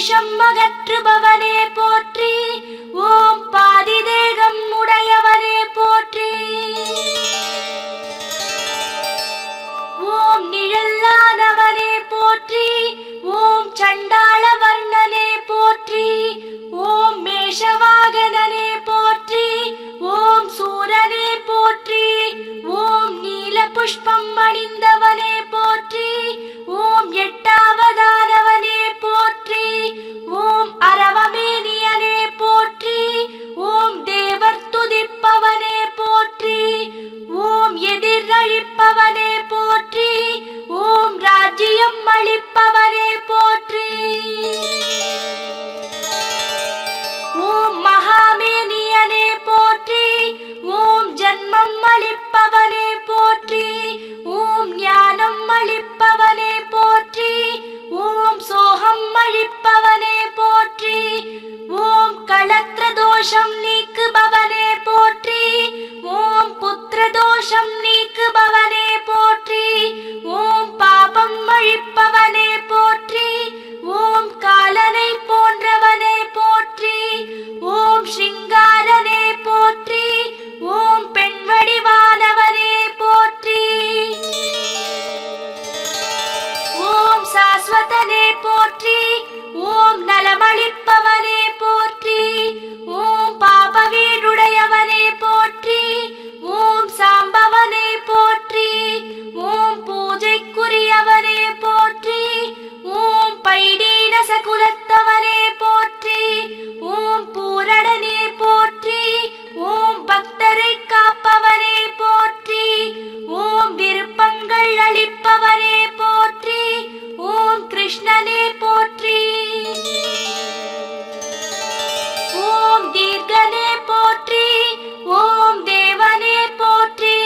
வேஷம் அகற்றுபவனே போற்றி. ஓம் பாதி தேகம் உடையவனே போற்றி. ஓம் நிழலானவனே போற்றி. ஓம் சண்டாள வர்ணனே போற்றி. ஓம் மேஷவாகனனே போற்றி. ஓம் சூரனே போற்றி. ஓம் நீல புஷ்பம் அணிந்தவனே போற்றி. ஓம் எட்டாவதானவனே போற்றி. ஓம் அரவமேனியனே போற்றி. ஓம் தேவர் துதிப்பவனே போற்றி. ஓம் எதிரழிப்பவனே போற்றி. ஓம் ராஜ்யம் அளிப்பவனே போற்றி. ஓம் மகாமேனியனே போற்றி. ஓம் ஜன்மம் அளிப்பவனே போற்றி. ஓம் ஞானம் அளிப்பவனே போற்றி. ஓம் சோகம் அளிப்பவனே போற்றி. ஓம் களத்ர தோஷம் நீக்குபவனே போற்றி. ஓம் புத்திர தோஷம் நீக்குபவனே போற்றி. ஓம் பாபம் அழிப்பவனே போற்றி. ஓம் காலனை போன்றவனே போற்றி. ஓம் சிங்காரனே போற்றி. ஓம் பெண் வடிவானவனே போற்றி. ஓம் சாஸ்வதனே போற்றி. ஓம் நலமளிப்பவனே போற்றி. ஓம் பாப வீடுடையவனே போற்றி. ஓம் சாம்பவனே போற்றி. ஓம் பூஜைக்குரியவனே போற்றி. ஓம் பைடீன சகுலத்தவனே போற்றி. ஓம் பூரணனே போற்றி. ஓம் பக்தரை காப்பவனே போற்றி. ஓம் விருப்பங்கள் அளிப்பவனே போற்றி. ஓம் கிருஷ்ணனே போற்றி. ஓம் தீர்க்கனே போற்றி. ஓம் தேவனே போற்றி.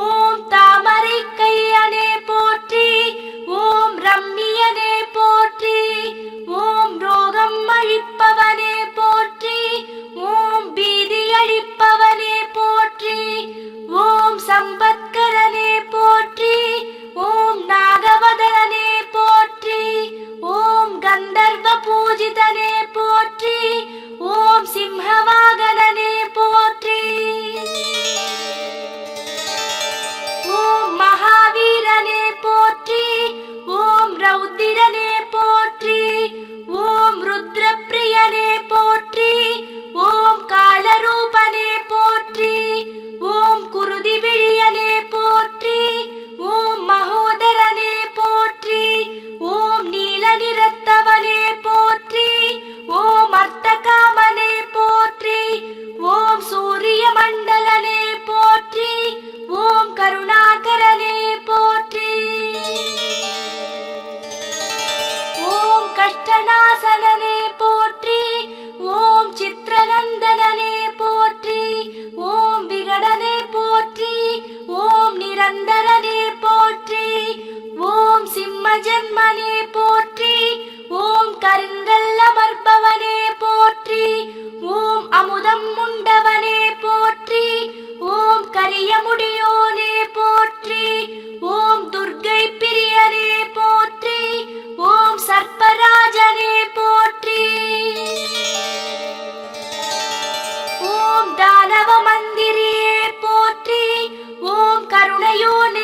ஓம் தாமரை கையனே போற்றி. ஓம் ரம்மியனே போற்றி. ஓம் ரோகம் அழிப்பவனே போற்றி. ஓம் பீதி அழிப்பவனே போற்றி. ஓம் சம்பத்கரனே போற்றி. ஓம் நாகவதனே போற்றி. ஓம் கந்தர்வ பூஜிதனே போற்றி. ஓம் சிம்ஹவாகனனே போற்றி. ஓம் மகாவீரனே போற்றி. ஓம் ரௌத்திரனே போற்றி. ஓம் ருத்ரப்பிரியனே போற்றி. ஓம் காலரூபனே போற்றி. ஓம் குருதி விழியனே போற்றி. ஓம் மகோதரனே போற்றி. ஓம் நீல நிறத்தவனே போற்றி. ஓம் அர்த்தகாமனே போற்றி. ஓம் சூரிய மண்டலனே போற்றி. ஓம் கருணாகரனே போற்றி. ஓம் கஷ்டநாசனனே போற்றி. ஓம் சித்திரநந்தனனே போற்றி. ஓம் விகடனே போற்றி. ஓம் நிரந்தரனே போற்றி. ஓம் சிம்ம ஜன்மனே போற்றி. ஓம் கருங்கல் அமர்பவனே போற்றி. ஓம் அமுதம் உண்டவனே போற்றி. ஓம் கரியமுடியோனே போற்றி. ஓம் துர்க்கை பிரியனே போற்றி. ஓம் சர்ப்பராஜனே போற்றி. ஓம் தானவ மந்திரியே போற்றி. ஓம் கருணையோனே